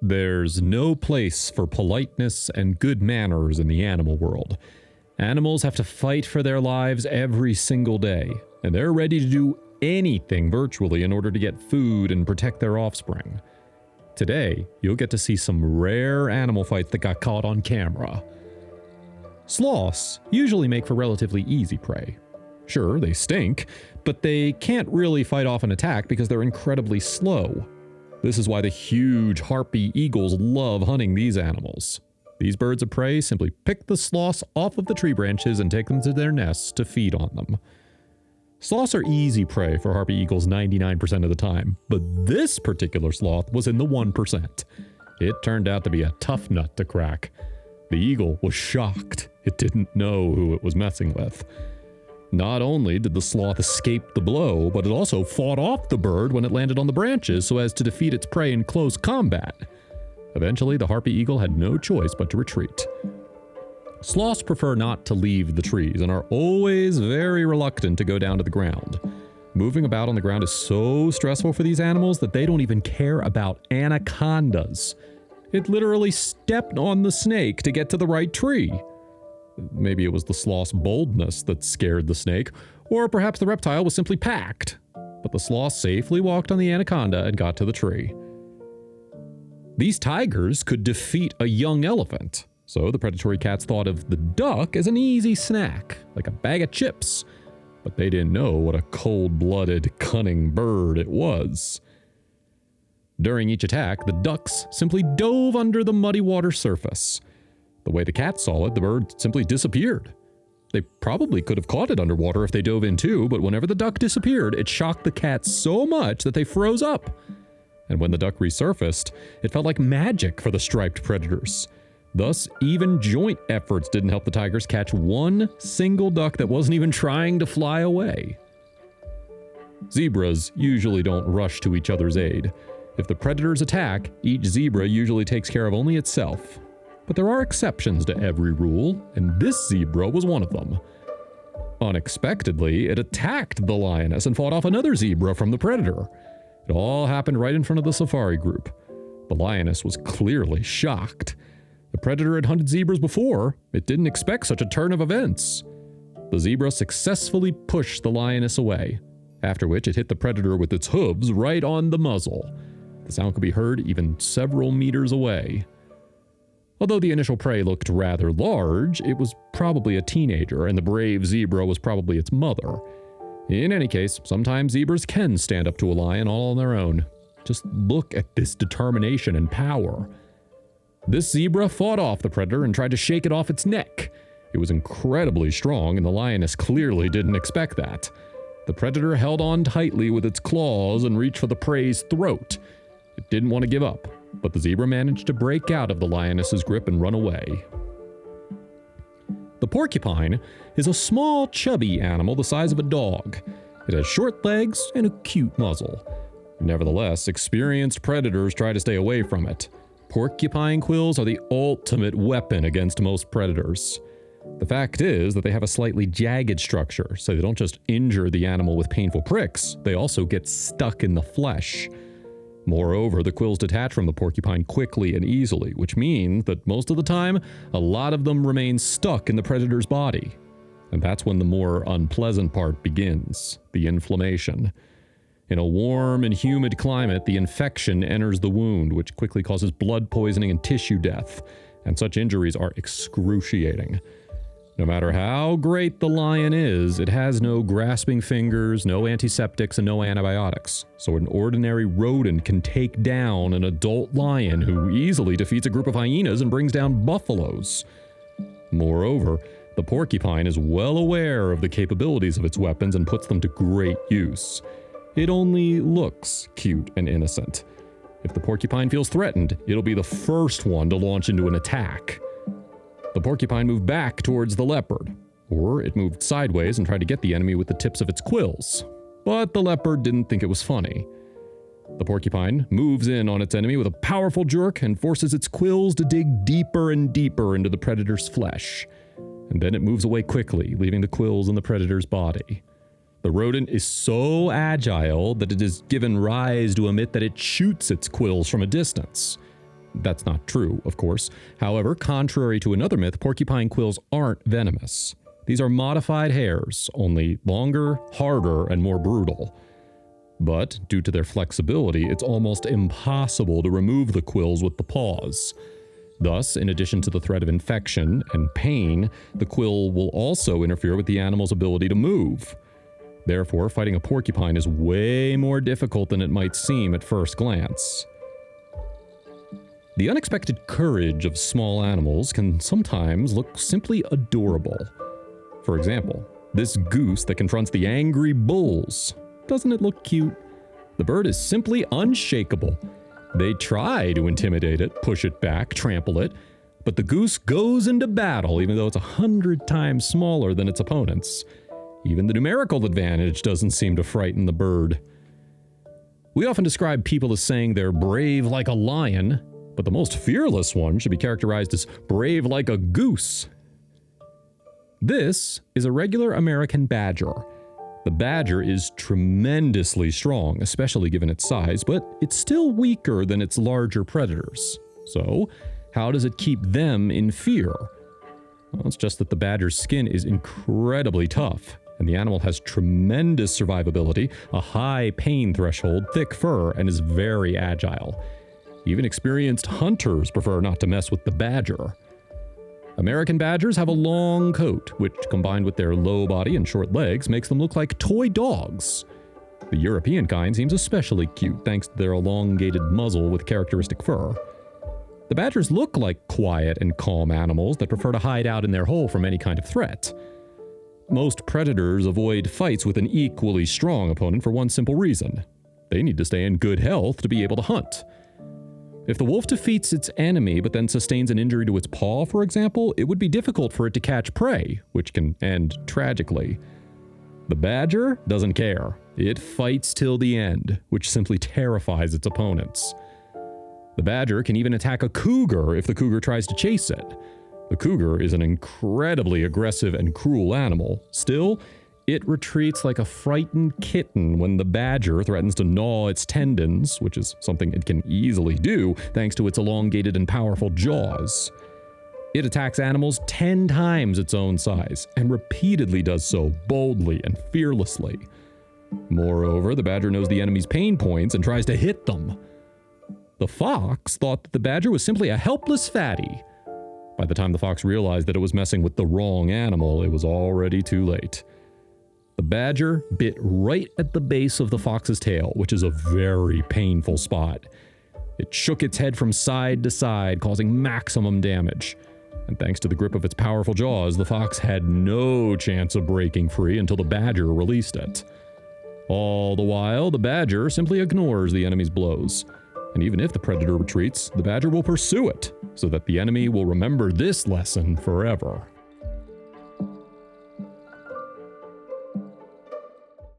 There's no place for politeness and good manners in the animal world. Animals have to fight for their lives every single day, and they're ready to do anything virtually in order to get food and protect their offspring. Today, you'll get to see some rare animal fights that got caught on camera. Sloths usually make for relatively easy prey. Sure, they stink, but they can't really fight off an attack because they're incredibly slow. This is why the huge harpy eagles love hunting these animals. These birds of prey simply pick the sloths off of the tree branches and take them to their nests to feed on them. Sloths are easy prey for harpy eagles 99% of the time, but this particular sloth was in the 1%. It turned out to be a tough nut to crack. The eagle was shocked. It didn't know who it was messing with. Not only did the sloth escape the blow, but it also fought off the bird when it landed on the branches so as to defeat its prey in close combat. Eventually, the harpy eagle had no choice but to retreat. Sloths prefer not to leave the trees and are always very reluctant to go down to the ground. Moving about on the ground is so stressful for these animals that they don't even care about anacondas. It literally stepped on the snake to get to the right tree. Maybe it was the sloth's boldness that scared the snake, or perhaps the reptile was simply packed. But the sloth safely walked on the anaconda and got to the tree. These tigers could defeat a young elephant, so the predatory cats thought of the duck as an easy snack, like a bag of chips. But they didn't know what a cold-blooded, cunning bird it was. During each attack, the ducks simply dove under the muddy water surface. The way the cats saw it, the bird simply disappeared. They probably could have caught it underwater if they dove in too, but whenever the duck disappeared, it shocked the cats so much that they froze up. And when the duck resurfaced, it felt like magic for the striped predators. Thus, even joint efforts didn't help the tigers catch one single duck that wasn't even trying to fly away. Zebras usually don't rush to each other's aid. If the predators attack, each zebra usually takes care of only itself. But there are exceptions to every rule, and this zebra was one of them. Unexpectedly, it attacked the lioness and fought off another zebra from the predator. It all happened right in front of the safari group. The lioness was clearly shocked. The predator had hunted zebras before. It didn't expect such a turn of events. The zebra successfully pushed the lioness away, after which it hit the predator with its hooves right on the muzzle. The sound could be heard even several meters away. Although the initial prey looked rather large, it was probably a teenager, and the brave zebra was probably its mother. In any case, sometimes zebras can stand up to a lion all on their own. Just look at this determination and power. This zebra fought off the predator and tried to shake it off its neck. It was incredibly strong, and the lioness clearly didn't expect that. The predator held on tightly with its claws and reached for the prey's throat. It didn't want to give up, but the zebra managed to break out of the lioness's grip and run away. The porcupine is a small, chubby animal the size of a dog. It has short legs and a cute muzzle. Nevertheless, experienced predators try to stay away from it. Porcupine quills are the ultimate weapon against most predators. The fact is that they have a slightly jagged structure, so they don't just injure the animal with painful pricks, they also get stuck in the flesh. Moreover, the quills detach from the porcupine quickly and easily, which means that most of the time, a lot of them remain stuck in the predator's body. And that's when the more unpleasant part begins, the inflammation. In a warm and humid climate, the infection enters the wound, which quickly causes blood poisoning and tissue death, and such injuries are excruciating. No matter how great the lion is, it has no grasping fingers, no antiseptics, and no antibiotics. So an ordinary rodent can take down an adult lion who easily defeats a group of hyenas and brings down buffaloes. Moreover, the porcupine is well aware of the capabilities of its weapons and puts them to great use. It only looks cute and innocent. If the porcupine feels threatened, it'll be the first one to launch into an attack. The porcupine moved back towards the leopard, or it moved sideways and tried to get the enemy with the tips of its quills. But the leopard didn't think it was funny. The porcupine moves in on its enemy with a powerful jerk and forces its quills to dig deeper and deeper into the predator's flesh. And then it moves away quickly, leaving the quills in the predator's body. The rodent is so agile that it is given rise to admit that it shoots its quills from a distance. That's not true, of course. However, contrary to another myth, porcupine quills aren't venomous. These are modified hairs, only longer, harder, and more brutal. But due to their flexibility, it's almost impossible to remove the quills with the paws. Thus, in addition to the threat of infection and pain, the quill will also interfere with the animal's ability to move. Therefore, fighting a porcupine is way more difficult than it might seem at first glance. The unexpected courage of small animals can sometimes look simply adorable. For example, this goose that confronts the angry bulls. Doesn't it look cute? The bird is simply unshakable. They try to intimidate it, push it back, trample it, but the goose goes into battle even though it's 100 times smaller than its opponents. Even the numerical advantage doesn't seem to frighten the bird. We often describe people as saying they're brave like a lion, but the most fearless one should be characterized as brave like a goose. This is a regular American badger. The badger is tremendously strong, especially given its size, but it's still weaker than its larger predators. So, how does it keep them in fear? Well, it's just that the badger's skin is incredibly tough, and the animal has tremendous survivability, a high pain threshold, thick fur, and is very agile. Even experienced hunters prefer not to mess with the badger. American badgers have a long coat, which, combined with their low body and short legs, makes them look like toy dogs. The European kind seems especially cute thanks to their elongated muzzle with characteristic fur. The badgers look like quiet and calm animals that prefer to hide out in their hole from any kind of threat. Most predators avoid fights with an equally strong opponent for one simple reason. They need to stay in good health to be able to hunt. If the wolf defeats its enemy but then sustains an injury to its paw, for example, it would be difficult for it to catch prey, which can end tragically. The badger doesn't care. It fights till the end, which simply terrifies its opponents. The badger can even attack a cougar if the cougar tries to chase it. The cougar is an incredibly aggressive and cruel animal. Still, it retreats like a frightened kitten when the badger threatens to gnaw its tendons, which is something it can easily do thanks to its elongated and powerful jaws. It attacks animals 10 times its own size, and repeatedly does so boldly and fearlessly. Moreover, the badger knows the enemy's pain points and tries to hit them. The fox thought that the badger was simply a helpless fatty. By the time the fox realized that it was messing with the wrong animal, it was already too late. The badger bit right at the base of the fox's tail, which is a very painful spot. It shook its head from side to side, causing maximum damage. And thanks to the grip of its powerful jaws, the fox had no chance of breaking free until the badger released it. All the while, the badger simply ignores the enemy's blows. And even if the predator retreats, the badger will pursue it, so that the enemy will remember this lesson forever.